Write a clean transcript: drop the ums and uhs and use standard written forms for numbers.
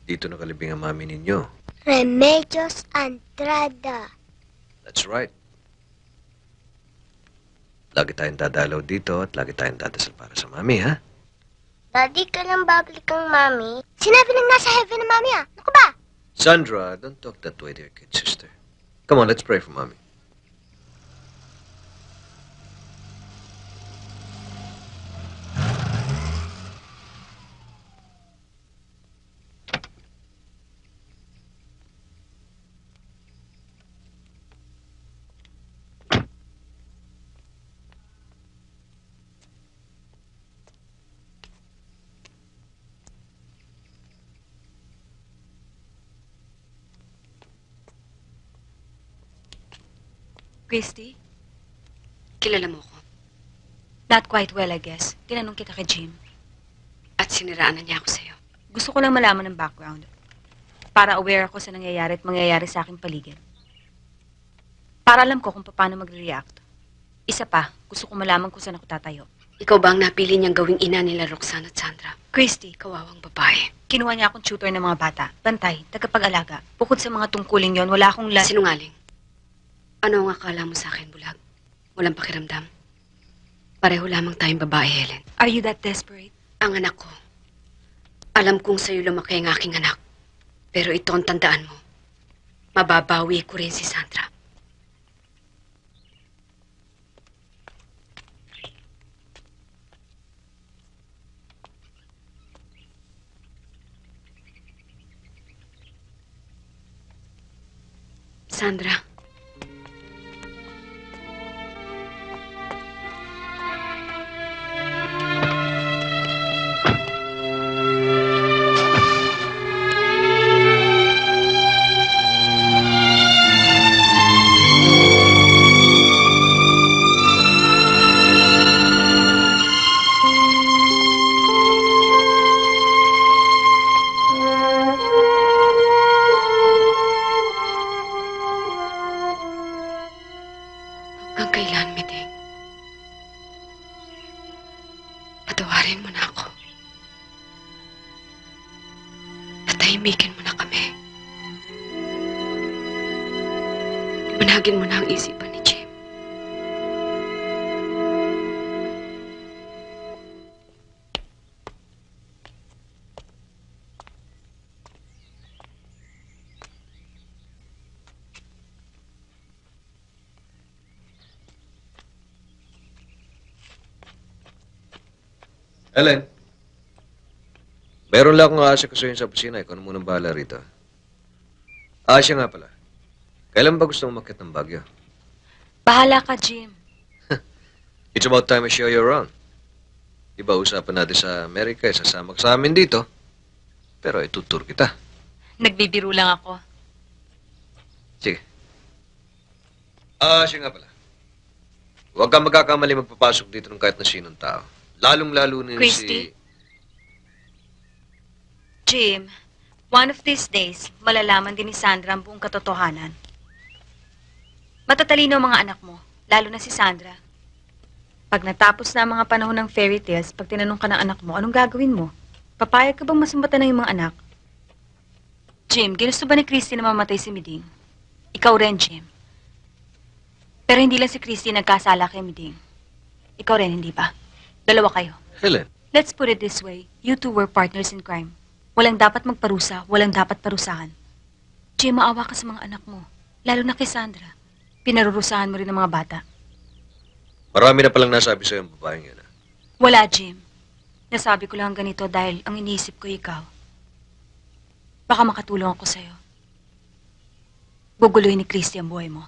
Dito nakalibing ang mami ninyo. Remedios Andrada. That's right. Lagi tayong dadalaw dito at lagi tayong dadasal para sa mami, ha? Daddy, kailan babalik ang mami? Sinabi na nasa heaven ng mami, ah. Ano ba? Sandra, don't talk that way to your kid sister. Come on, let's pray for mommy. Christy? Kilala mo ko. Not quite well, I guess. Tinanong kita kay Jim. At siniraan na niya ako sa'yo. Gusto ko lang malaman ng background. Para aware ako sa nangyayari at mangyayari sa aking paligid. Para alam ko kung paano magre-react. Isa pa, gusto ko malaman kung saan ako tatayo. Ikaw ba ang napili niyang gawing ina nila Roxanne at Sandra? Christy, Kawawang babae. kinuha niya akong tutor ng mga bata. Bantay, tagapag-alaga. Bukod sa mga tungkuling yon, wala akong Sinungaling. Ano ang akala mo sa akin, bulag? Walang pakiramdam. Pareho lamang tayong babae, Helen. Are you that desperate? Ang anak ko. Alam kong sa'yo lumaki ang aking anak. Pero ito ang tandaan mo. Mababawi ko rin si Sandra. Sandra. Hanggang kailan, Miding? Patawarin mo na ako. Patahimikin mo na kami. Liwanagin mo na ang isipan ni Jim. Helen, meron lang akong aasikasuhin sa opisina. Ikaw na munang bahala rito. Siya nga pala. Kailan ba gusto mong umakyat ng Baguio? Bahala ka, Jim. It's about time I show you around. Diba usapan natin sa Amerika, sasama ka sa amin dito. Pero itutur kita. Nagbibiro lang ako. Sige. Siya nga pala. Huwag kang magkakamali magpapasok dito ng kahit na sinong tao. Lalong-lalo na Christy? Jim, one of these days, malalaman din ni Sandra ang buong katotohanan. Matatalino ang mga anak mo, lalo na si Sandra. Pag natapos na ang mga panahon ng fairy tales, pag tinanong ka ng anak mo, anong gagawin mo? Papayag ka bang masumbatan na yung mga anak? Jim, ginusto ba ni Christy na mamatay si Miding? Ikaw rin, Jim. Pero hindi lang si Christy nagkasala kay Miding. Ikaw rin, hindi ba? Dalawa kayo. Helen. Let's put it this way. You two were partners in crime. Walang dapat magparusa, walang dapat parusahan. Jim, maawa ka sa mga anak mo. Lalo na kay Sandra. Pinarurusahan mo rin ang mga bata. Marami na palang nasabi sa'yo ang babaeng yan. Wala, Jim. Nasabi ko lang ganito dahil ang iniisip ko ikaw. Baka makatulong ako sa'yo. Guguluhin ni Christy ang buhay mo.